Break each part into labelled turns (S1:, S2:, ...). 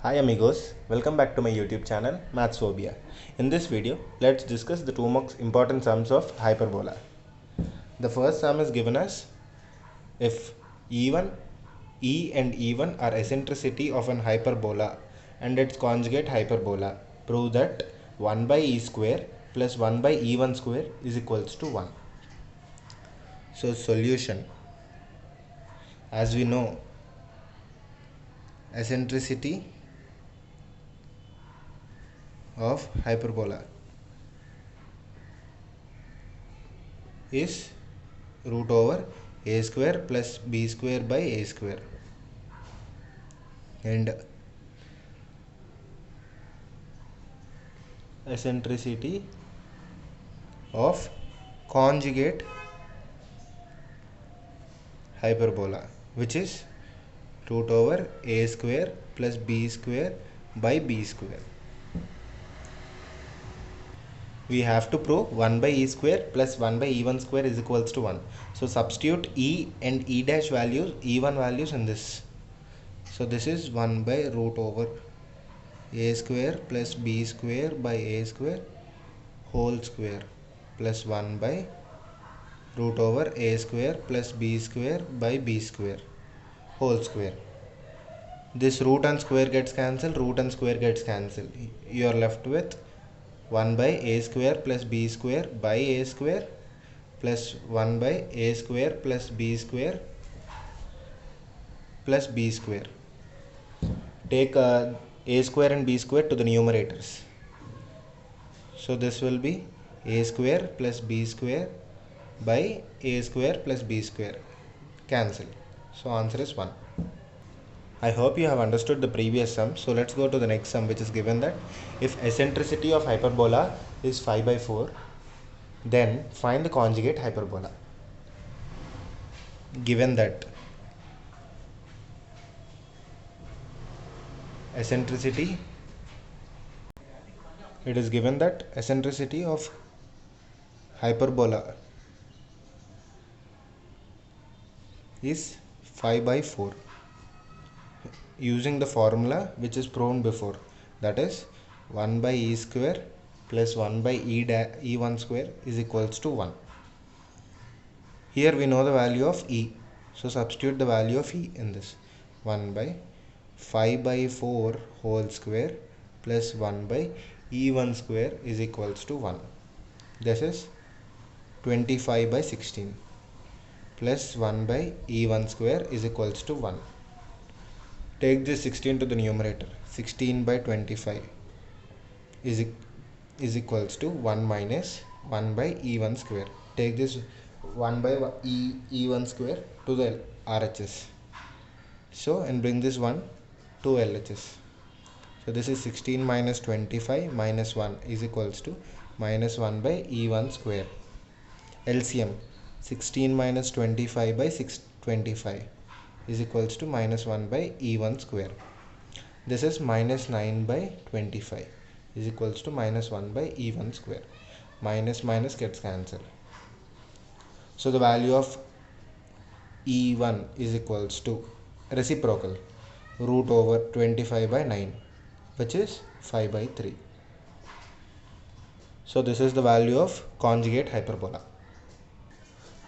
S1: Hi amigos, welcome back to my YouTube channel Mathsphobia. In this video, let's discuss the two most important sums of hyperbola. The first sum is given as if E1, E and E1 are eccentricity of an hyperbola and its conjugate hyperbola, prove that 1 by E square plus 1 by E1 square is equals to 1. So solution, as we know, eccentricity of hyperbola is root over a square plus b square by a square, and eccentricity of conjugate hyperbola, which is root over a square plus b square by b square. We have to prove 1 by e square plus 1 by e1 square is equals to 1. So substitute e and e dash values, e1 values in this. So this is 1 by root over a square plus b square by a square whole square plus 1 by root over a square plus b square by b square whole square. This root and square gets cancelled, root and square gets cancelled. You are left with 1 by a square plus b square by a square plus 1 by a square plus b square plus b square. Take a square and b square to the numerators. So this will be a square plus b square by a square plus b square. Cancel. So answer is 1. I hope you have understood the previous sum. So let's go to the next sum, which is given that if eccentricity of hyperbola is 5 by 4, then find the conjugate hyperbola. Given that eccentricity, it is given that eccentricity of hyperbola is 5 by 4 using the formula which is proven before, that is 1 by e square plus 1 by e1 square is equals to 1. Here we know the value of e, so substitute the value of e in this. 1 by 5 by 4 whole square plus 1 by e1 square is equals to 1. This is 25 by 16 plus 1 by e1 square is equals to 1. Take this 16 to the numerator. 16 by 25 is equals to 1 minus 1 by e1 square. Take this 1 by e1 square to the RHS. So, and bring this 1 to LHS. So this is 16 minus 25 minus 1 is equals to minus 1 by e1 square. LCM 16 minus 25 by 625 is equals to minus 1 by e1 square. This is minus 9 by 25 is equals to minus 1 by e1 square. Minus minus gets cancelled. So the value of e1 is equals to reciprocal root over 25 by 9, which is 5 by 3. So this is the value of conjugate hyperbola.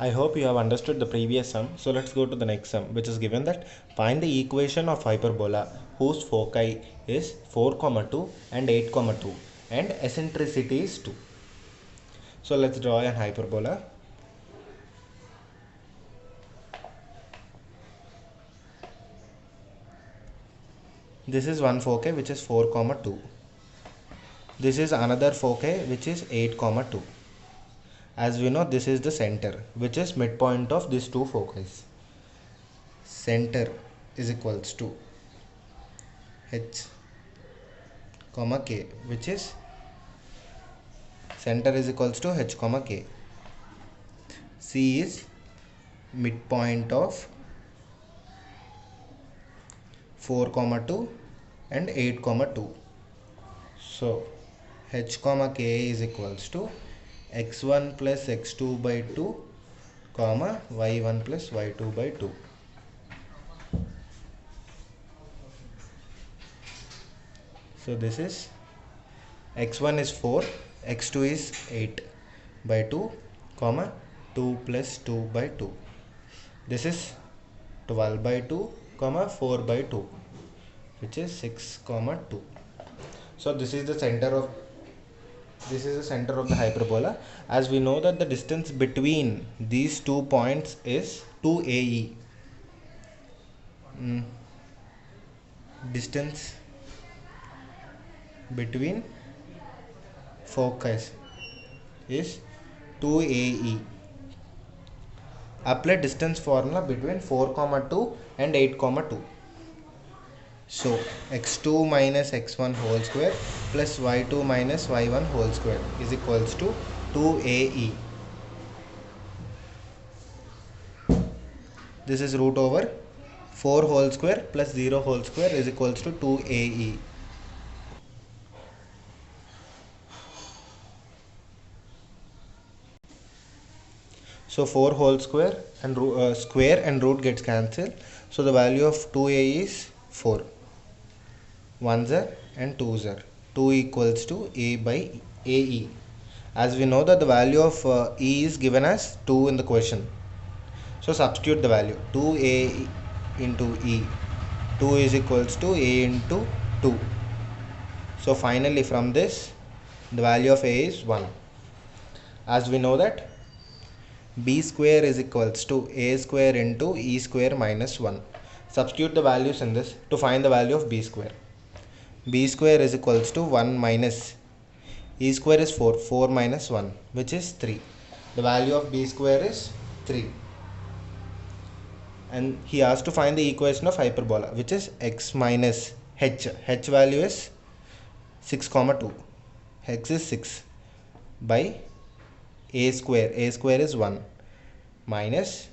S1: I hope you have understood the previous sum. So let's go to the next sum, which is given that find the equation of hyperbola whose foci is 4, 2 and 8, 2 and eccentricity is 2. So let's draw an hyperbola. This is one foci which is 4, 2. This is another foci which is 8, 2. As we know, this is the center, which is midpoint of these two foci. Center is equals to h, k, which is center is equals to h, k. C is midpoint of 4, 2 and 8, 2. So h, k is equals to x1 plus x2 by 2 comma y1 plus y2 by 2. So this is x1 is 4, x2 is 8 by 2 comma 2 plus 2 by 2. This is 12 by 2 comma 4 by 2, which is 6 comma 2. So this is the center of the hyperbola. As we know that the distance between these 2 points is 2AE. Distance between foci is 2AE. Apply distance formula between 4,2 and 8,2. So x2 minus x1 whole square plus y2 minus y1 whole square is equals to 2AE. This is root over 4 whole square plus 0 whole square is equals to 2AE. So 4 whole square and root gets cancelled. So the value of 2AE is 4. 1s are and 2s are. 2 equals to A by AE. As we know that the value of E is given as 2 in the question. So substitute the value 2A into E. 2 is equals to A into 2. So finally from this the value of A is 1. As we know that B square is equals to A square into E square minus 1. Substitute the values in this to find the value of B square. B square is equals to 1 minus E square is 4. 4 minus 1, which is 3. The value of B square is 3. And he asked to find the equation of hyperbola, which is x minus h. H value is 6, 2. X is 6 by A square. A square is 1 minus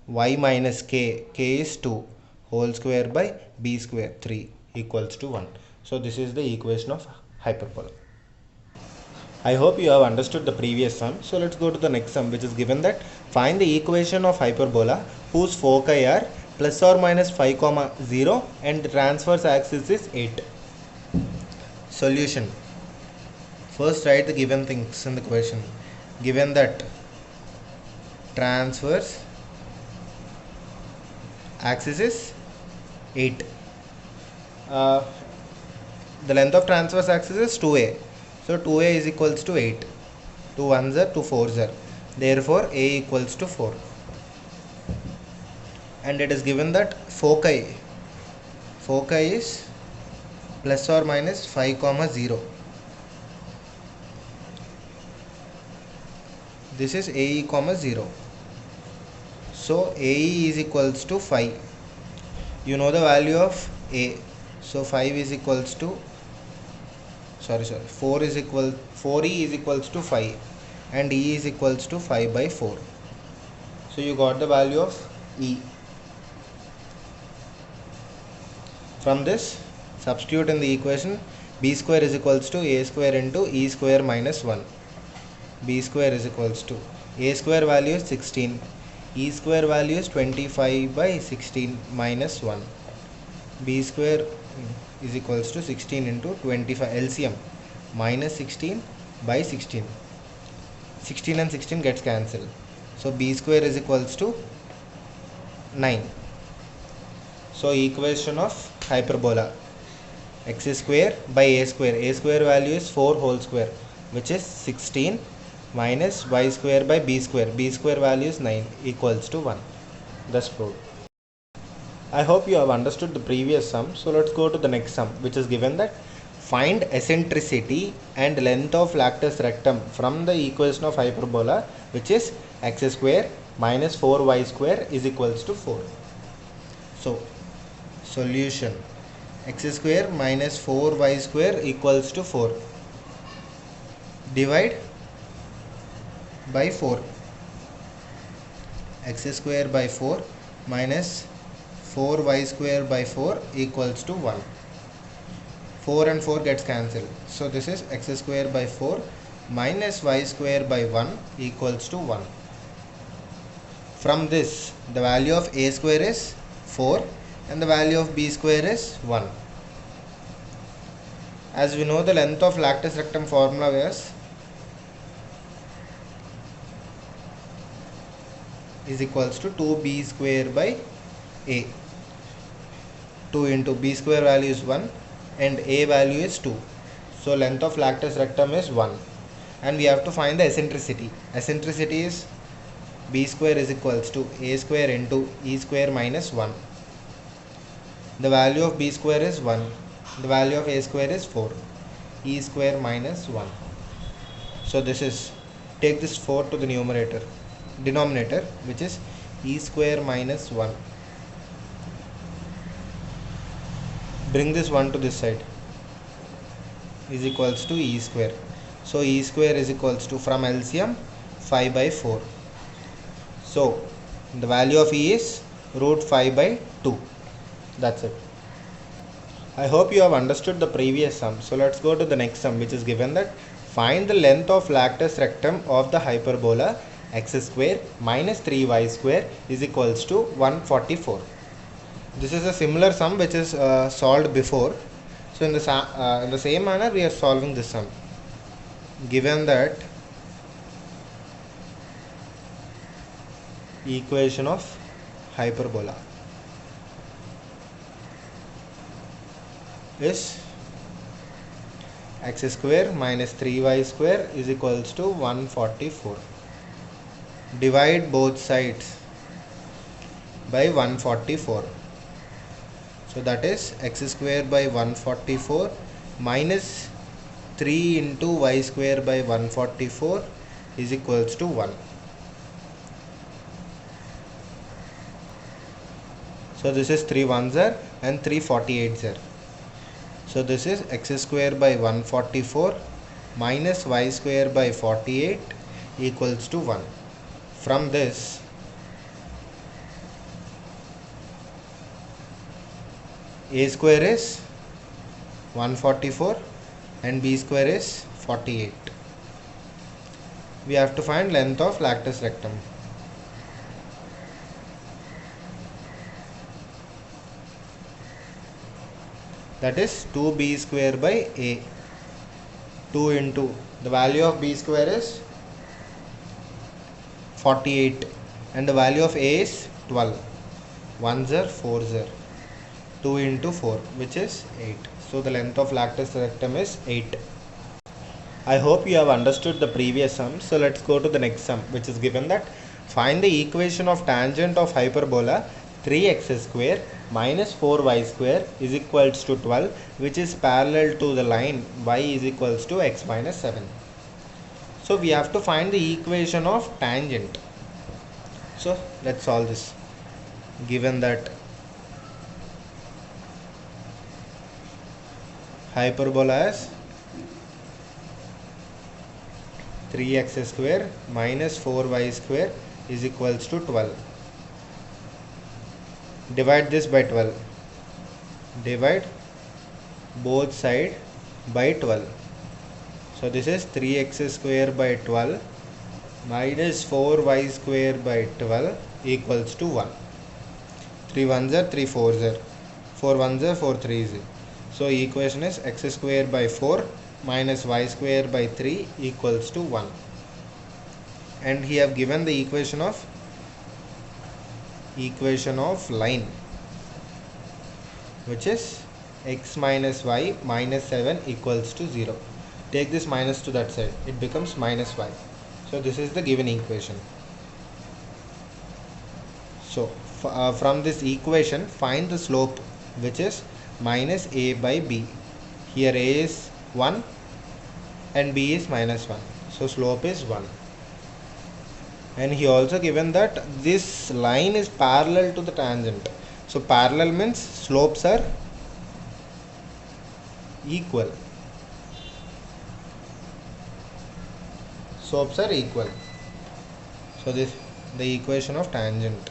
S1: y minus k. K is 2 whole square by B square 3 equals to 1. So this is the equation of hyperbola. I hope you have understood the previous sum. So let's go to the next sum, which is given that find the equation of hyperbola whose foci are plus or minus 5, 0 and the transverse axis is 8. Solution. First write the given things in the question. Given that transverse axis is 8. The length of transverse axis is 2A. So 2A is equals to 8. 2 1s are, 2 4s are. Therefore A equals to 4. And it is given that foci is plus or minus 5, 0. This is AE, 0. So AE is equals to 5. You know the value of A. So 5 is equals to 4E is equals to 5 and E is equals to 5 by 4. So you got the value of E. From this substitute in the equation B square is equals to A square into E square minus 1. B square is equals to A square value is 16. E square value is 25 by 16 minus 1. B square is equals to 16 into 25 LCM minus 16 by 16. 16 and 16 gets cancelled. So B square is equals to 9. So equation of hyperbola x square by A square. A square value is 4 whole square, which is 16 minus y square by B square. B square value is 9 equals to 1. Thus proved. I hope you have understood the previous sum. So let's go to the next sum, which is given that find eccentricity and length of lactus rectum from the equation of hyperbola, which is x square minus 4y square is equals to 4. So solution x square minus 4y square equals to 4. Divide by 4. X square by 4 minus 4y square by 4 equals to 1. 4 and 4 gets cancelled. So this is x square by 4 minus y square by 1 equals to 1. From this, the value of A square is 4 and the value of B square is 1. As we know, the length of lactus rectum formula is equals to 2b square by a. 2 into b square value is 1 and a value is 2. So length of lactus rectum is 1. And we have to find the eccentricity. Eccentricity is b square is equals to a square into e square minus 1. The value of b square is 1. The value of a square is 4. E square minus 1. So this is, take this 4 to the denominator, which is e square minus 1. Bring this 1 to this side, is equals to e square. So e square is equals to, from LCM, 5 by 4. So the value of e is root 5 by 2. That's it. I hope you have understood the previous sum. So let's go to the next sum, which is given that find the length of lactus rectum of the hyperbola x square minus 3y square is equals to 144. This is a similar sum which is solved before. So in the same manner we are solving this sum. Given that equation of hyperbola is x square minus 3y square is equals to 144. Divide both sides by 144. So that is x square by 144 minus 3 into y square by 144 is equals to 1. So this is 3 ones are and 3 48s are. So this is x square by 144 minus y square by 48 equals to 1. From this, a square is 144 and b square is 48. We have to find length of lactus rectum. That is 2b square by a. 2 into the value of b square is 48 and the value of a is 12. 1s are 4s are. 2 into 4, which is 8. So the length of lactus rectum is 8. I hope you have understood the previous sum. So let's go to the next sum, which is given that find the equation of tangent of hyperbola 3x square minus 4y square is equals to 12, which is parallel to the line y is equals to x minus 7. So we have to find the equation of tangent. So let's solve this. Given that hyperbola is 3x square minus 4y square is equals to 12. Divide this by 12. Divide both sides by 12. So this is 3x square by 12 minus 4y square by 12 equals to 1. 3 ones are 3 4s are. 4 ones are 4 3s are. So equation is x square by 4 minus y square by 3 equals to 1. And he have given the equation of line, which is x minus y minus 7 equals to 0. Take this minus to that side, it becomes minus y. So this is the given equation. So from this equation find the slope, which is minus a by b. Here a is 1 and b is minus 1. So slope is 1. And he also given that this line is parallel to the tangent. So parallel means slopes are equal. Slopes are equal. So this the equation of tangent.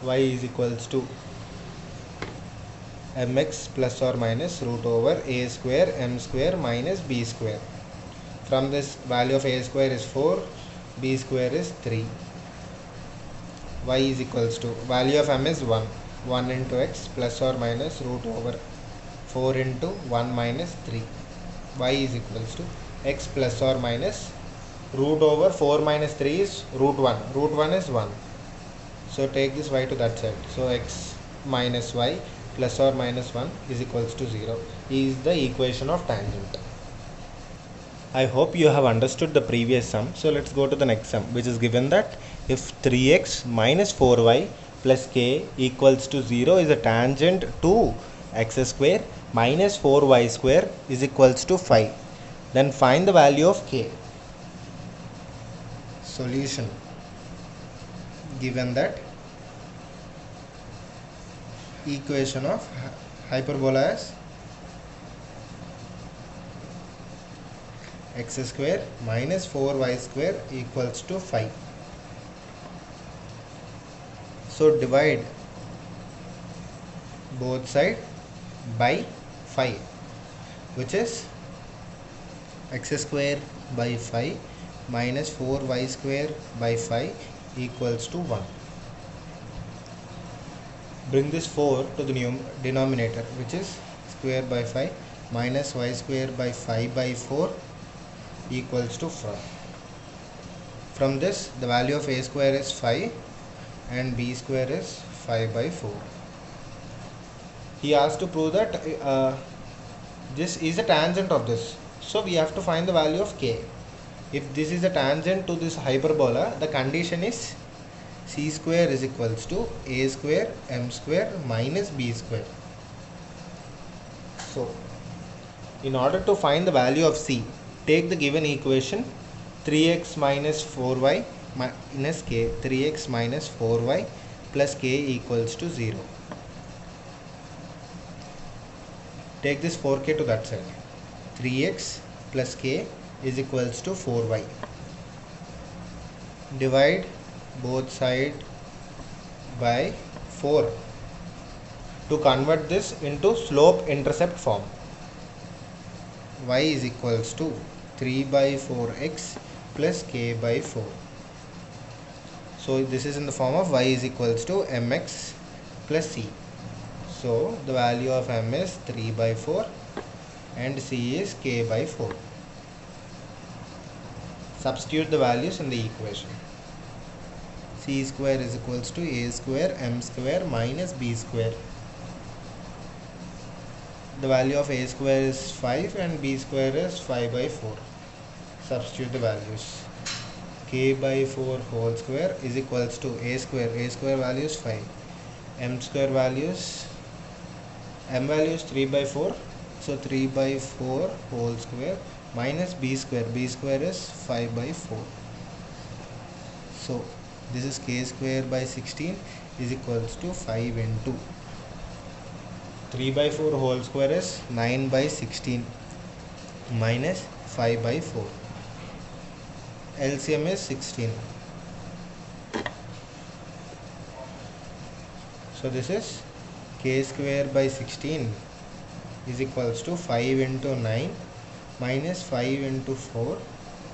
S1: Y is equals to mx plus or minus root over a square m square minus b square. From this, value of a square is 4, b square is 3. Y is equals to, value of m is 1. 1 into x plus or minus root over 4 into 1 minus 3. Y is equals to x plus or minus root over 4 minus 3 is root 1. Root 1 is 1. So take this y to that side. So x minus y plus or minus 1 is equals to 0 is the equation of tangent. I hope you have understood the previous sum. So let's go to the next sum, which is given that if 3x minus 4y plus k equals to 0 is a tangent to x square minus 4y square is equals to 5, then find the value of k. Solution: given that equation of hyperbola is x square minus 4y square equals to 5. So divide both sides by 5, which is x square by 5 minus 4y square by 5 equals to 1. Bring this 4 to the denominator, which is square by 5 minus y square by 5 by 4 equals to 4. From this, the value of a square is 5 and b square is 5 by 4. He asked to prove that this is a tangent of this. So we have to find the value of k. If this is a tangent to this hyperbola, the condition is c square is equals to a square m square minus b square. So in order to find the value of c, take the given equation 3x minus 4y minus k, 3x minus 4y plus k equals to 0. Take this 4k to that side. 3x plus k is equals to 4y. Divide both sides by 4 to convert this into slope intercept form. Y is equals to 3 by 4x plus k by 4. So this is in the form of y is equals to mx plus c. So the value of m is 3 by 4 and c is k by 4. Substitute the values in the equation. C square is equals to a square m square minus b square. The value of a square is 5 and b square is 5 by 4. Substitute the values. K by 4 whole square is equals to a square value is 5, m square values, m value is 3 by 4, so 3 by 4 whole square minus b square is 5 by 4. So this is k square by 16 is equals to 5 into 3 by 4 whole square is 9 by 16 minus 5 by 4. LCM is 16. So this is k square by 16 is equals to 5 into 9 minus 5 into 4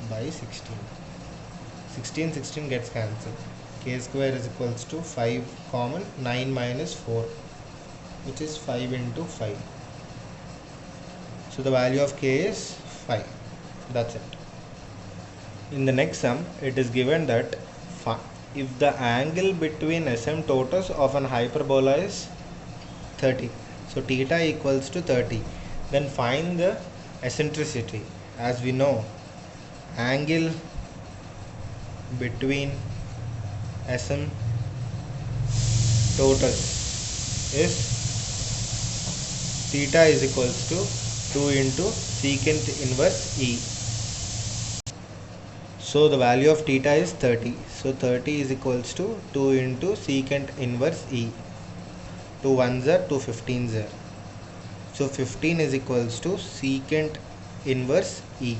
S1: by 16. 16 gets cancelled. K square is equals to 5 common, 9 minus 4, which is 5 into 5. So the value of k is 5. That's it. In the next sum, it is given that if the angle between asymptotes of an hyperbola is 30, so theta equals to 30, then find the eccentricity. As we know, angle between asymptotes is theta is equals to 2 into secant inverse e. So the value of theta is 30. So 30 is equals to 2 into secant inverse e. 2 1s are 2 15s are. So 15 is equals to secant inverse e.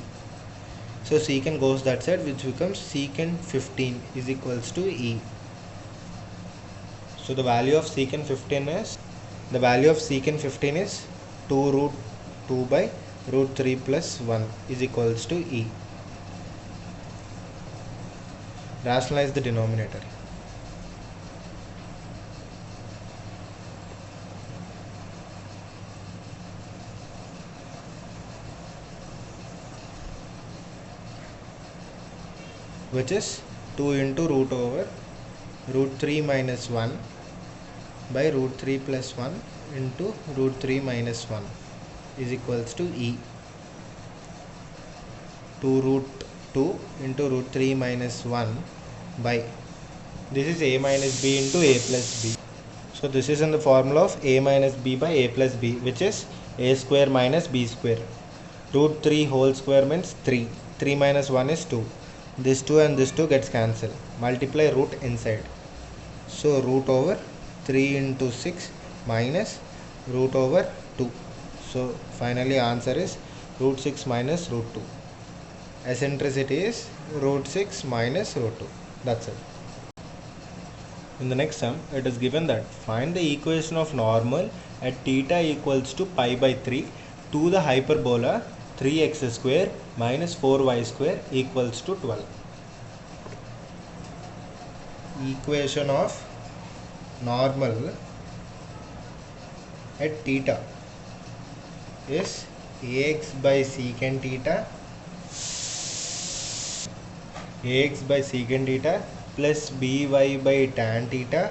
S1: So secant goes that side, which becomes secant 15 is equals to e. So the value of secant 15 is 2 root 2 by root 3 plus 1 is equals to e. Rationalize the denominator. which is 2 into root over root 3 minus 1 by root 3 plus 1 into root 3 minus 1 is equals to E. 2 root 2 into root 3 minus 1 by, this is a minus b into a plus b. So this is in the formula of a minus b by a plus b, which is a square minus b square. Root 3 whole square means 3. 3 minus 1 is 2. This 2 and this 2 gets cancelled. Multiply root inside. So root over 3 into 6 minus root over 2. So finally answer is root 6 minus root 2. Eccentricity is root 6 minus root 2. That's it. In the next sum, it is given that find the equation of normal at theta equals to pi by 3 to the hyperbola 3x square minus 4y square equals to 12. Equation of normal at theta is ax by secant theta plus by tan theta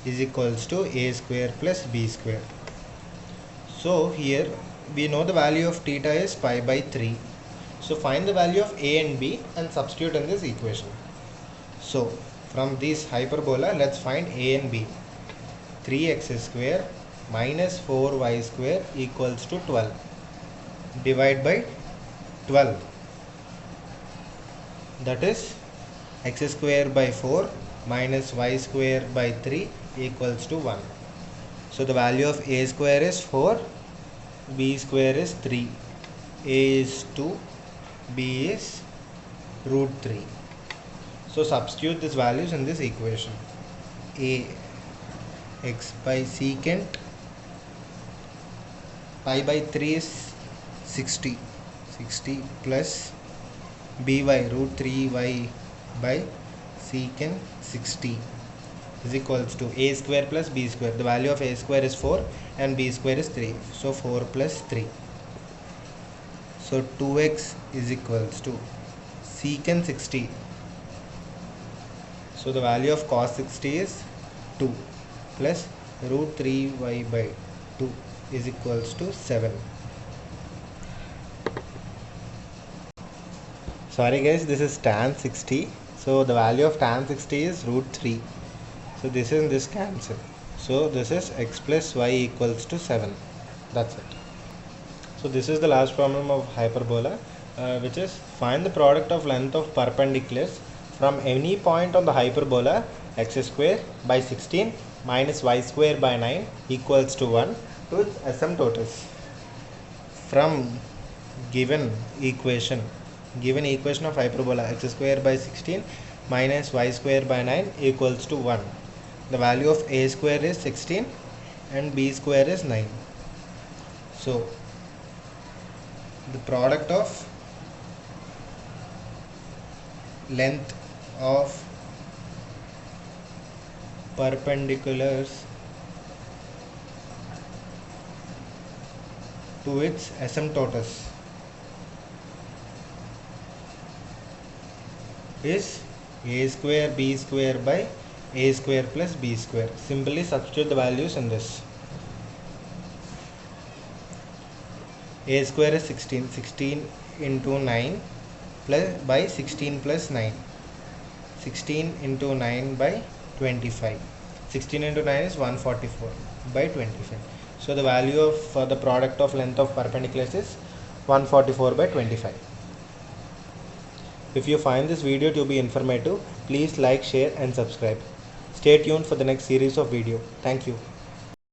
S1: is equals to a square plus b square. So here we know the value of theta is pi by 3. So find the value of a and b and substitute in this equation. So from this hyperbola, let's find a and b. 3x square minus 4y square equals to 12. Divide by 12. That is x square by 4 minus y square by 3 equals to 1. So the value of a square is 4, b square is 3, a is 2, b is root 3. So substitute these values in this equation. A x by secant pi by 3 is 60 plus by root 3y by secant 60 is equals to a square plus b square. The value of a square is 4 and b square is 3. So 4 plus 3. So 2x is equals to secant 60. So the value of cos 60 is 2 plus root 3y by 2 is equals to 7. Sorry guys, this is tan 60. So the value of tan 60 is root 3. So this cancel. So this is x plus y equals to 7. That's it. So this is the last problem of hyperbola, which is find the product of length of perpendiculars from any point on the hyperbola x square by 16 minus y square by 9 equals to 1 to its asymptotes. From given equation of hyperbola x square by 16 minus y square by 9 equals to 1. The value of a square is 16 and b square is 9. So the product of length of perpendiculars to its asymptotes is a square b square by a square plus b square. Simply substitute the values in this. A square is 16 into 9 plus by 16 plus 9. 16 into 9 by 25. 16 into 9 is 144 by 25. So the value of for the product of length of perpendiculars is 144 by 25. If you find this video to be informative, please like, share and subscribe. Stay tuned for the next series of video. Thank you.